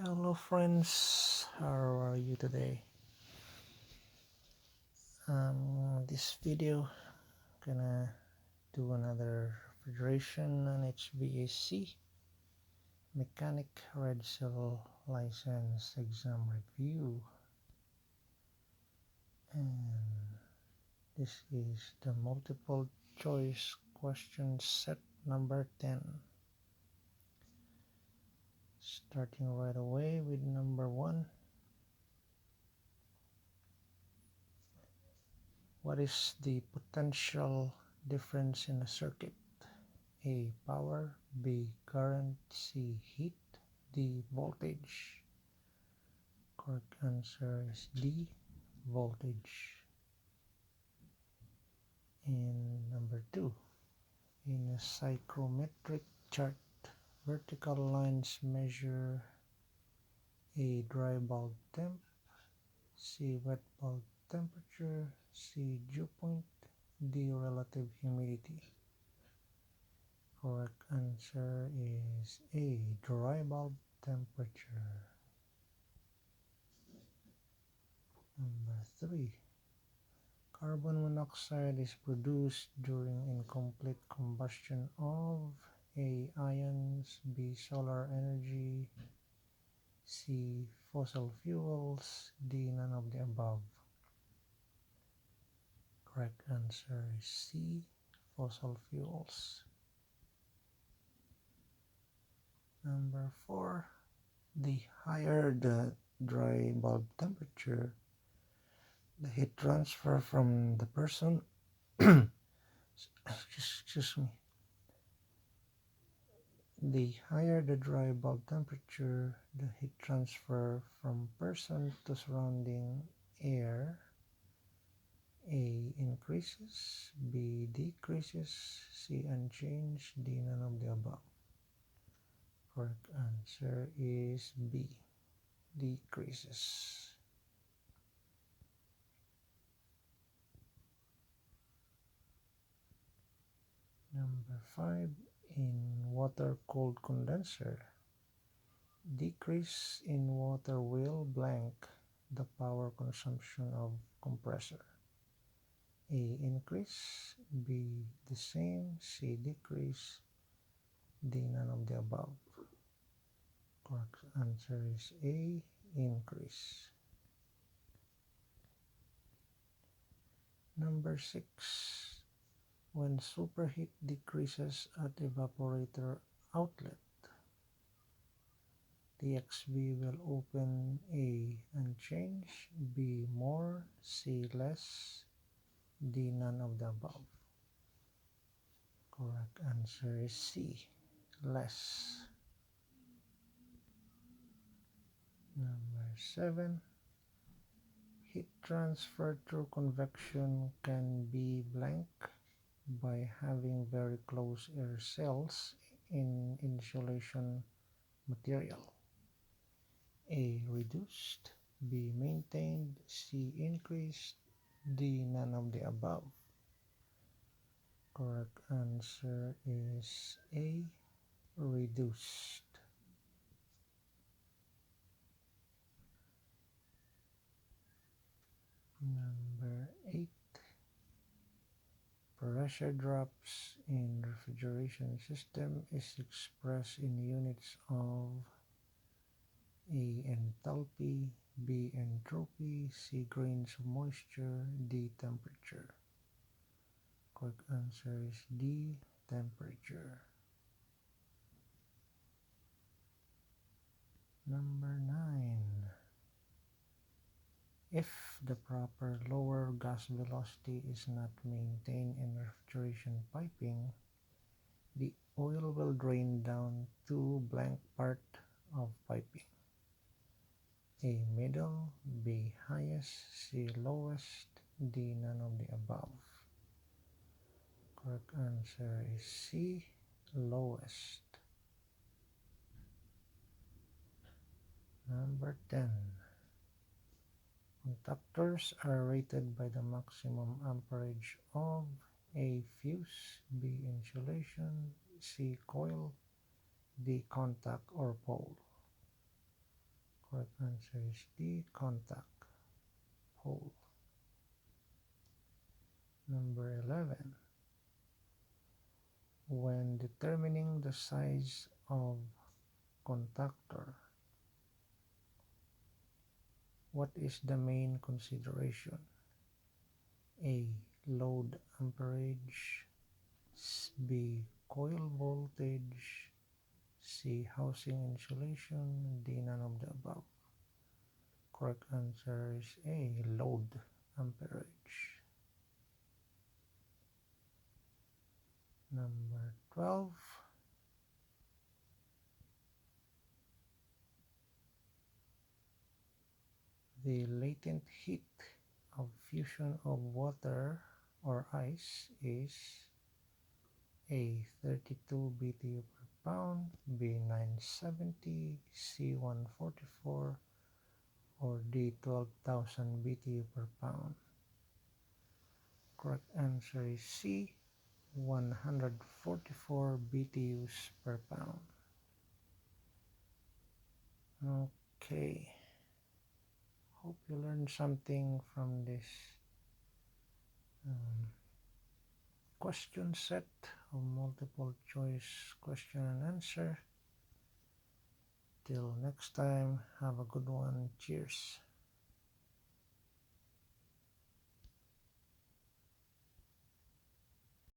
Hello friends, how are you today? This video gonna do another refrigeration and HVAC mechanic red seal license exam review, and this is the multiple choice question set number 10. Starting right away with number 1. What is the potential difference in a circuit? A. Power. B. Current. C. Heat. D. Voltage. Correct answer is D. Voltage. And number 2. In a psychrometric chart, vertical lines measure A. Dry bulb temp. C. Wet bulb temperature. C. Dew point. D. Relative humidity. Correct answer is A. Dry bulb temperature. Number 3. Carbon monoxide is produced during incomplete combustion of A. Ions. B. Solar energy. C. Fossil fuels. D. None of the above. Correct answer is C. Fossil fuels. Number 4. The higher the dry bulb temperature, the heat transfer from the person excuse me. The higher the dry bulb temperature, the heat transfer from person to surrounding air A. Increases. B. Decreases. C. Unchanged. D. None of the above. Correct answer is B. Decreases. Number 5. In water-cooled condenser, decrease in water will blank the power consumption of compressor. A. Increase. B. The same. C. Decrease. D. None of the above. Correct answer is A. Increase. Number 6. When superheat decreases at evaporator outlet, the XV will open A. Unchanged. B. More. C. Less. D. None of the above. Correct answer is C. Less. Number 7. Heat transfer through convection can be blank by having very close air cells in insulation material. A. Reduced. B. Maintained. C. Increased. D. None of the above. Correct answer is A. Reduced. Number 8. Pressure drops in refrigeration system is expressed in units of A. Enthalpy. B. Entropy. C. Grains of moisture. D. Temperature. Correct answer is D. Temperature. Number 9. If the proper lower gas velocity is not maintained in refrigeration piping, the oil will drain down to blank part of piping. A. Middle. B. Highest. C. Lowest. D. None of the above. Correct answer is C. Lowest. Number 10. Contactors are rated by the maximum amperage of A. Fuse. B. Insulation. C. Coil. D. Contact or pole. Answer is D, contact hole. Number 11. When determining the size of contactor, what is the main consideration? A. Load amperage. B. Coil voltage. C. Housing insulation. D. None of the above. Correct answer is A. Load amperage. Number 12. The latent heat of fusion of water or ice is A. 32 BTU per pound, B. 970, C. 144, or D. 12,000 BTU per pound. Correct answer is C. 144 BTUs per pound. Okay. Hope you learned something from this question set of multiple choice question and answer. Till next time, have a good one. Cheers.